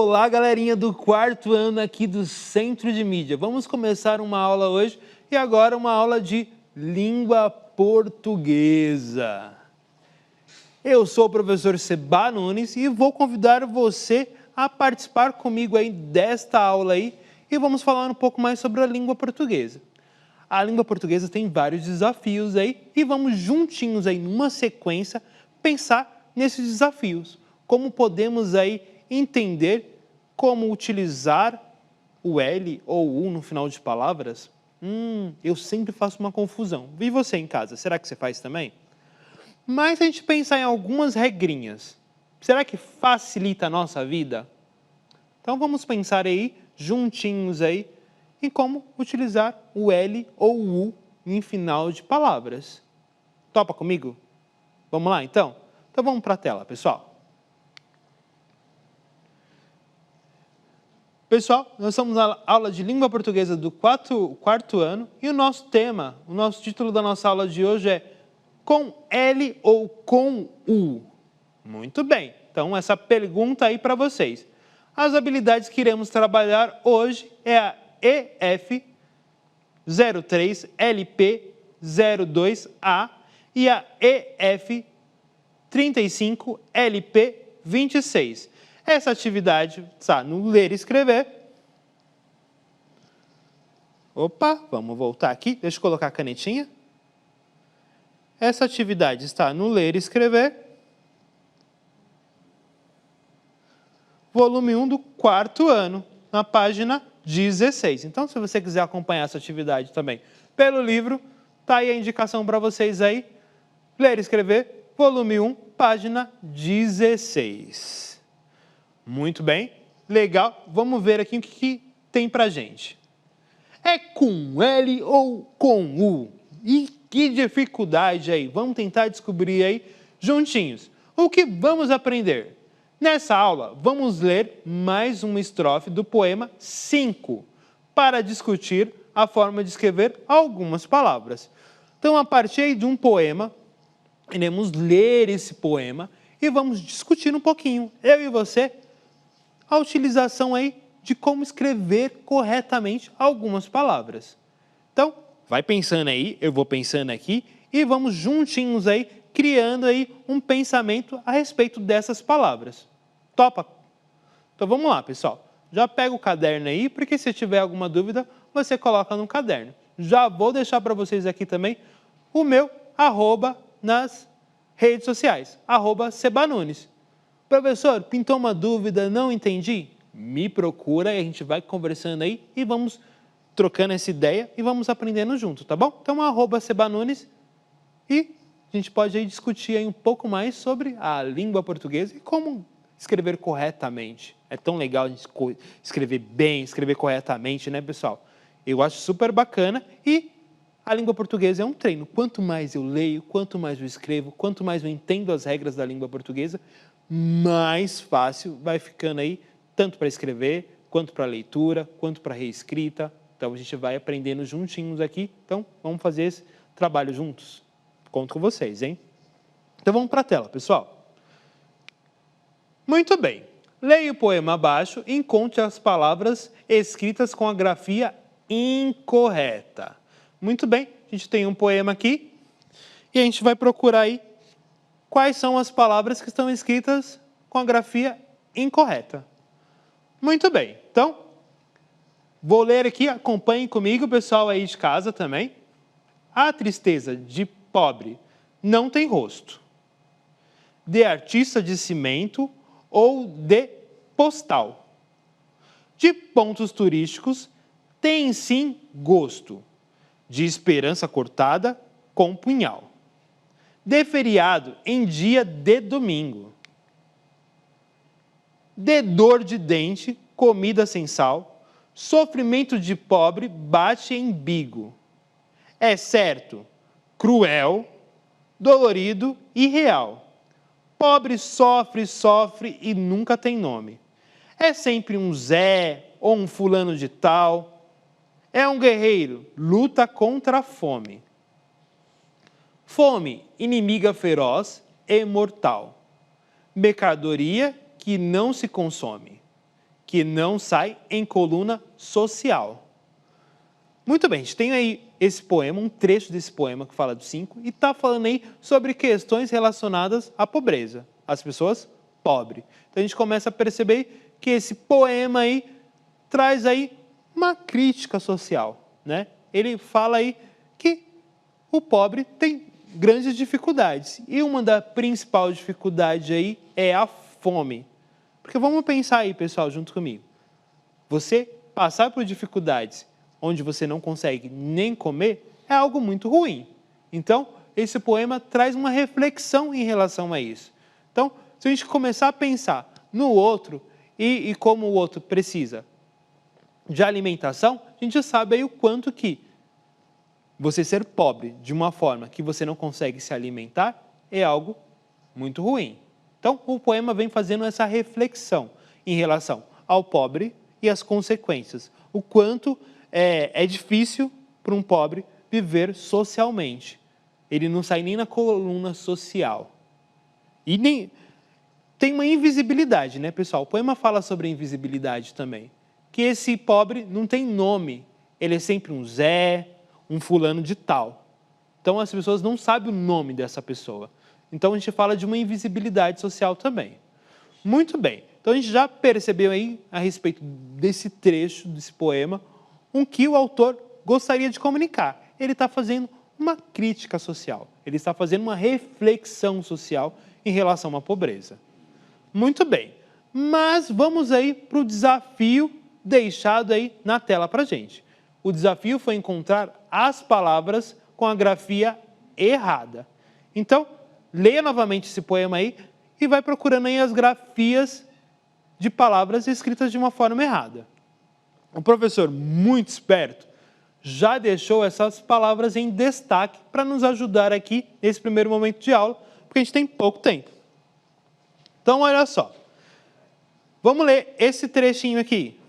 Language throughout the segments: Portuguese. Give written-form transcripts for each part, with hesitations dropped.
Olá, galerinha do quarto ano aqui do Centro de Mídia. Vamos começar uma aula hoje e agora uma aula de língua portuguesa. Eu sou o professor Seba Nunes e vou convidar você a participar comigo aí desta aula aí e vamos falar um pouco mais sobre a língua portuguesa. A língua portuguesa tem vários desafios aí e vamos juntinhos aí numa sequência pensar nesses desafios. Como podemos aí entender como utilizar o L ou o U no final de palavras? Eu sempre faço uma confusão. E você em casa, será que você faz também? Mas se a gente pensar em algumas regrinhas, será que facilita a nossa vida? Então vamos pensar aí, juntinhos aí, em como utilizar o L ou o U em final de palavras. Topa comigo? Vamos lá então? Então vamos para a tela, pessoal. Pessoal, nós estamos na aula de língua portuguesa do quarto ano e o nosso tema, o nosso título da nossa aula de hoje é com L ou com U? Muito bem, então essa pergunta aí para vocês. As habilidades que iremos trabalhar hoje é a EF03 LP02A e a EF35 LP26. Essa atividade está no ler e escrever. Opa, vamos voltar aqui. Deixa eu colocar a canetinha. Essa atividade está no ler e escrever. Volume 1 do quarto ano, na página 16. Então, se você quiser acompanhar essa atividade também pelo livro, está aí a indicação para vocês aí. Ler e escrever, volume 1, página 16. Muito bem, legal. Vamos ver aqui o que tem pra gente. É com L ou com U? E que dificuldade aí? Vamos tentar descobrir aí juntinhos. O que vamos aprender? Nessa aula, vamos ler mais uma estrofe do poema 5 para discutir a forma de escrever algumas palavras. Então, a partir de um poema, iremos ler esse poema e vamos discutir um pouquinho, eu e você, a utilização aí de como escrever corretamente algumas palavras. Então, vai pensando aí, eu vou pensando aqui e vamos juntinhos aí criando aí um pensamento a respeito dessas palavras. Topa? Então vamos lá, pessoal. Já pega o caderno aí, porque se tiver alguma dúvida, você coloca no caderno. Já vou deixar para vocês aqui também o meu arroba nas redes sociais, @sebanunes. Professor, pintou uma dúvida, não entendi? Me procura e a gente vai conversando aí e vamos trocando essa ideia e vamos aprendendo junto, tá bom? Então, @sebanunes e a gente pode aí discutir aí um pouco mais sobre a língua portuguesa e como escrever corretamente. É tão legal a gente escrever bem, escrever corretamente, né, pessoal? Eu acho super bacana e a língua portuguesa é um treino. Quanto mais eu leio, quanto mais eu escrevo, quanto mais eu entendo as regras da língua portuguesa, mais fácil vai ficando aí, tanto para escrever, quanto para leitura, quanto para reescrita. Então, a gente vai aprendendo juntinhos aqui. Então, vamos fazer esse trabalho juntos. Conto com vocês, hein? Então, vamos para a tela, pessoal. Muito bem. Leia o poema abaixo e encontre as palavras escritas com a grafia incorreta. Muito bem. A gente tem um poema aqui e a gente vai procurar aí quais são as palavras que estão escritas com a grafia incorreta. Muito bem, então, vou ler aqui, acompanhem comigo, pessoal aí de casa também. A tristeza de pobre não tem rosto, de artista de cimento ou de postal. De pontos turísticos tem sim gosto, de esperança cortada com punhal. De feriado em dia de domingo. De dor de dente, comida sem sal, sofrimento de pobre bate em bigo. É certo, cruel, dolorido e real. Pobre sofre, sofre e nunca tem nome. É sempre um Zé ou um fulano de tal. É um guerreiro, luta contra a fome. Fome, inimiga feroz e mortal. Mercadoria que não se consome. que não sai em coluna social. Muito bem, a gente tem aí esse poema, um trecho desse poema que fala do 5 e está falando aí sobre questões relacionadas à pobreza, às pessoas pobres. Então a gente começa a perceber que esse poema aí traz aí uma crítica social, né? Ele fala aí que o pobre tem grandes dificuldades e uma da principal dificuldade aí é a fome. Porque vamos pensar aí, pessoal, junto comigo. Você passar por dificuldades onde você não consegue nem comer é algo muito ruim. Então, esse poema traz uma reflexão em relação a isso. Então, se a gente começar a pensar no outro e como o outro precisa de alimentação, a gente já sabe aí o quanto que você ser pobre de uma forma que você não consegue se alimentar é algo muito ruim. Então, o poema vem fazendo essa reflexão em relação ao pobre e as consequências. O quanto é difícil para um pobre viver socialmente. Ele não sai nem na coluna social. E nem tem uma invisibilidade, né, pessoal? O poema fala sobre a invisibilidade também. Que esse pobre não tem nome. Ele é sempre um Zé, um fulano de tal. Então, as pessoas não sabem o nome dessa pessoa. Então, a gente fala de uma invisibilidade social também. Muito bem. Então, a gente já percebeu aí, a respeito desse trecho, desse poema, o que o autor gostaria de comunicar. Ele está fazendo uma crítica social. Ele está fazendo uma reflexão social em relação à pobreza. Muito bem. Mas vamos aí para o desafio deixado aí na tela para a gente. O desafio foi encontrar as palavras com a grafia errada. Então, leia novamente esse poema aí e vai procurando aí as grafias de palavras escritas de uma forma errada. O professor, muito esperto, já deixou essas palavras em destaque para nos ajudar aqui nesse primeiro momento de aula, porque a gente tem pouco tempo. Então, olha só. Vamos ler esse trechinho aqui.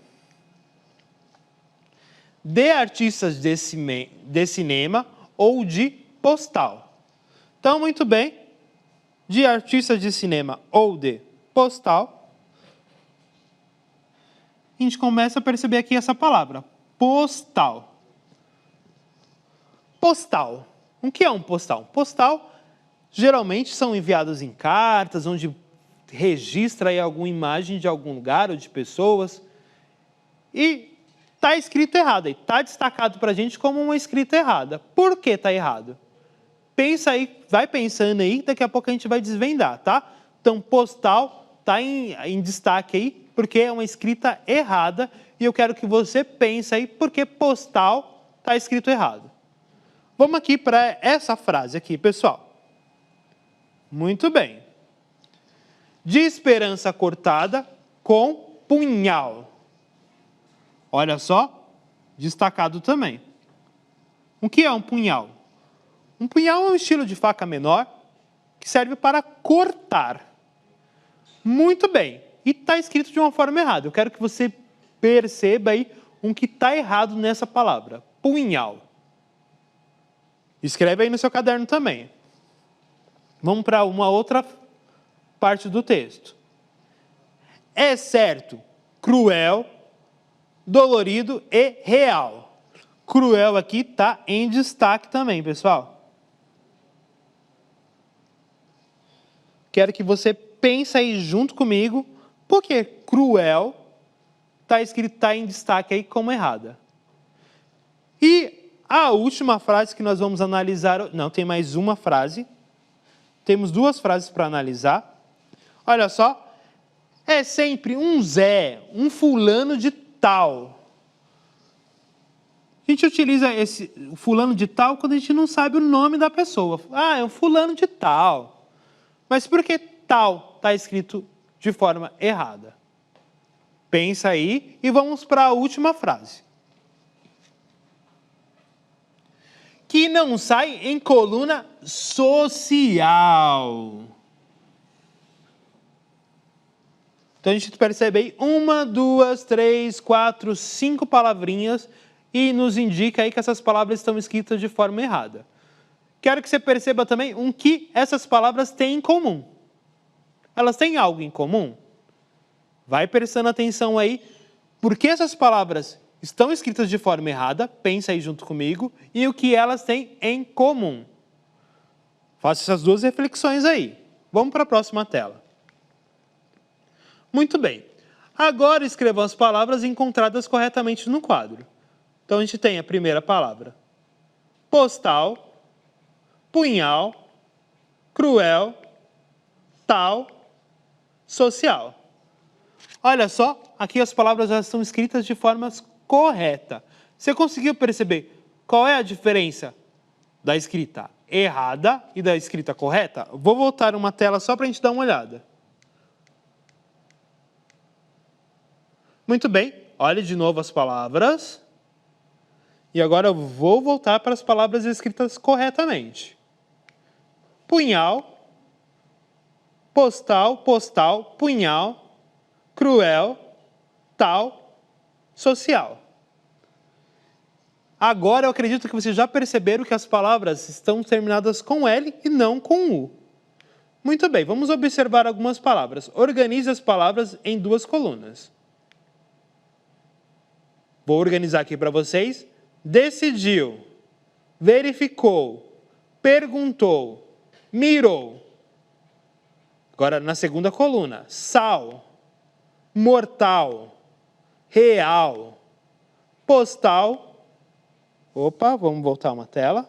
De artistas de cinema ou de postal. Então, muito bem. De artistas de cinema ou de postal. A gente começa a perceber aqui essa palavra, postal. Postal. O que é um postal? Postal, geralmente, são enviados em cartas, onde registra aí alguma imagem de algum lugar ou de pessoas. E está escrito errado, está destacado para a gente como uma escrita errada. Por que está errado? Pensa aí, vai pensando aí, daqui a pouco a gente vai desvendar, tá? Então, postal está em destaque aí, porque é uma escrita errada, e eu quero que você pense aí, porque postal está escrito errado. Vamos aqui para essa frase aqui, pessoal. Muito bem. De esperança cortada com punhal. Olha só, destacado também. O que é um punhal? Um punhal é um estilo de faca menor que serve para cortar. Muito bem. E está escrito de uma forma errada. Eu quero que você perceba aí o que está errado nessa palavra. Punhal. Escreve aí no seu caderno também. Vamos para uma outra parte do texto. É certo, cruel, dolorido e real. Cruel aqui está em destaque também, pessoal. Quero que você pense aí junto comigo, porque cruel está em destaque aí como errada. E a última frase que nós vamos analisar, não, tem mais uma frase. Temos duas frases para analisar. Olha só, é sempre um Zé, um fulano de tal. A gente utiliza esse fulano de tal quando a gente não sabe o nome da pessoa. Ah, é um fulano de tal. Mas por que tal está escrito de forma errada? Pensa aí e vamos para a última frase. Que não sai em coluna social. Então a gente percebe aí 1, 2, 3, 4, 5 palavrinhas e nos indica aí que essas palavras estão escritas de forma errada. Quero que você perceba também o que essas palavras têm em comum. Elas têm algo em comum? Vai prestando atenção aí por que essas palavras estão escritas de forma errada, pensa aí junto comigo, e o que elas têm em comum. Faça essas duas reflexões aí. Vamos para a próxima tela. Muito bem. Agora escrevam as palavras encontradas corretamente no quadro. Então, a gente tem a primeira palavra. Postal, punhal, cruel, tal, social. Olha só, aqui as palavras já estão escritas de forma correta. Você conseguiu perceber qual é a diferença da escrita errada e da escrita correta? Vou voltar uma tela só para a gente dar uma olhada. Muito bem, olhe de novo as palavras. E agora eu vou voltar para as palavras escritas corretamente. Punhal, postal, postal, punhal, cruel, tal, social. Agora eu acredito que vocês já perceberam que as palavras estão terminadas com L e não com U. Muito bem, vamos observar algumas palavras. Organize as palavras em duas colunas. Vou organizar aqui para vocês. Decidiu, verificou, perguntou, mirou. Agora, na segunda coluna, sal, mortal, real, postal. Opa, vamos voltar uma tela.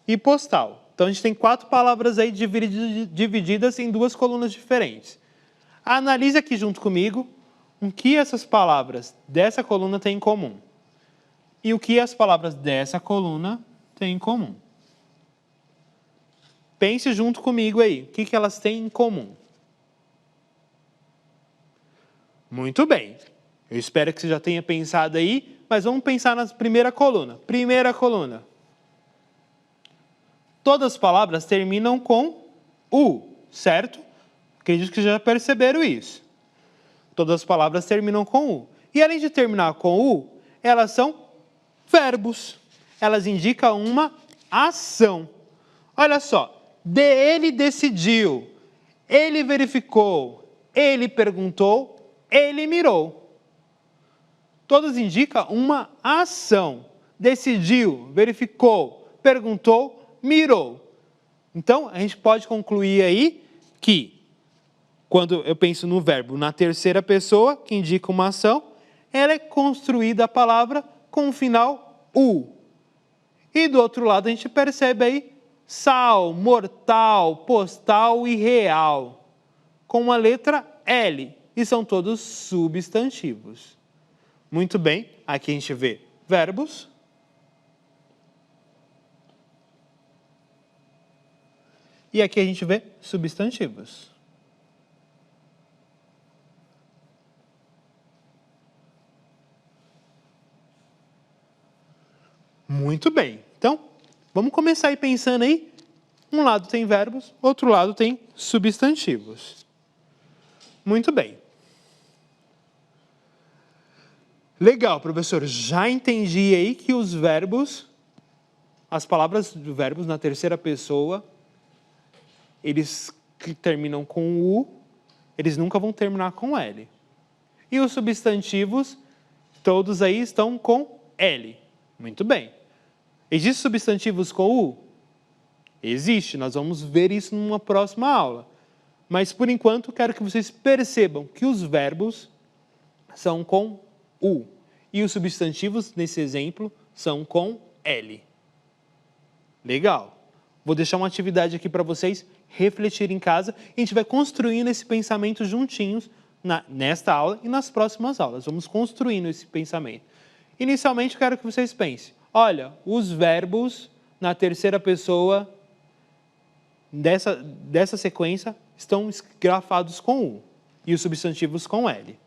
E postal. Então, a gente tem 4 palavras aí divididas em 2 colunas diferentes. Analise aqui junto comigo o que essas palavras dessa coluna têm em comum. E o que as palavras dessa coluna têm em comum. Pense junto comigo aí, o que elas têm em comum. Muito bem. Eu espero que você já tenha pensado aí, mas vamos pensar na primeira coluna. Primeira coluna. Todas as palavras terminam com U, certo? Acredito que já perceberam isso. Todas as palavras terminam com U. E além de terminar com U, elas são verbos. Elas indicam uma ação. Olha só. Ele decidiu. Ele verificou. Ele perguntou. Ele mirou. Todas indicam uma ação. Decidiu, verificou, perguntou, mirou. Então, a gente pode concluir aí que, quando eu penso no verbo na terceira pessoa, que indica uma ação, ela é construída a palavra com o final U. E do outro lado a gente percebe aí sal, mortal, postal e real, com a letra L, e são todos substantivos. Muito bem, aqui a gente vê verbos. E aqui a gente vê substantivos. Muito bem. Então, vamos começar aí pensando aí. Um lado tem verbos, outro lado tem substantivos. Muito bem. Legal, professor. Já entendi aí que os verbos, as palavras de verbos na terceira pessoa, eles que terminam com U, eles nunca vão terminar com L. E os substantivos, todos aí estão com L. Muito bem. Existem substantivos com U? Existe, nós vamos ver isso numa próxima aula. Mas, por enquanto, quero que vocês percebam que os verbos são com U. E os substantivos, nesse exemplo, são com L. Legal. Vou deixar uma atividade aqui para vocês refletirem em casa. E a gente vai construindo esse pensamento juntinhos nesta aula e nas próximas aulas. Vamos construindo esse pensamento. Inicialmente, quero que vocês pensem. Olha, os verbos na terceira pessoa dessa sequência estão grafados com U e os substantivos com L.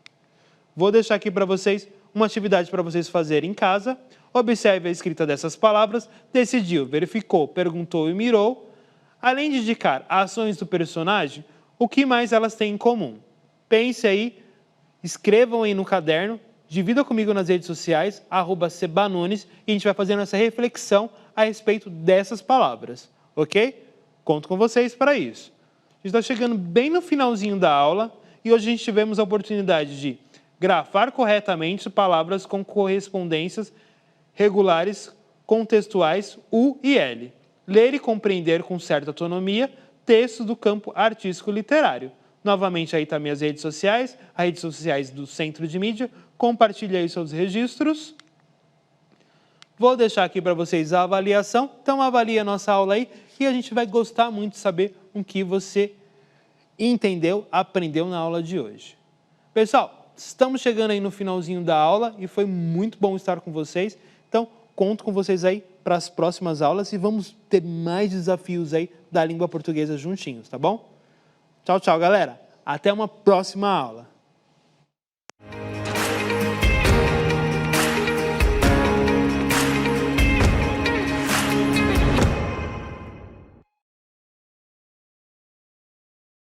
Vou deixar aqui para vocês uma atividade para vocês fazerem em casa. Observe a escrita dessas palavras. Decidiu, verificou, perguntou e mirou. Além de indicar ações do personagem, o que mais elas têm em comum? Pense aí, escrevam aí no caderno. Divida comigo nas redes sociais, @cbanunes, e a gente vai fazendo essa reflexão a respeito dessas palavras, ok? Conto com vocês para isso. A gente está chegando bem no finalzinho da aula e hoje a gente tivemos a oportunidade de grafar corretamente palavras com correspondências regulares, contextuais U e L. Ler e compreender com certa autonomia textos do campo artístico literário. Novamente aí tá minhas redes sociais, as redes sociais do Centro de Mídia. Compartilhe aí seus registros. Vou deixar aqui para vocês a avaliação. Então avalie a nossa aula aí e a gente vai gostar muito de saber o que você entendeu, aprendeu na aula de hoje. Pessoal, estamos chegando aí no finalzinho da aula e foi muito bom estar com vocês. Então, conto com vocês aí para as próximas aulas e vamos ter mais desafios aí da língua portuguesa juntinhos, tá bom? Tchau, tchau, galera. Até uma próxima aula.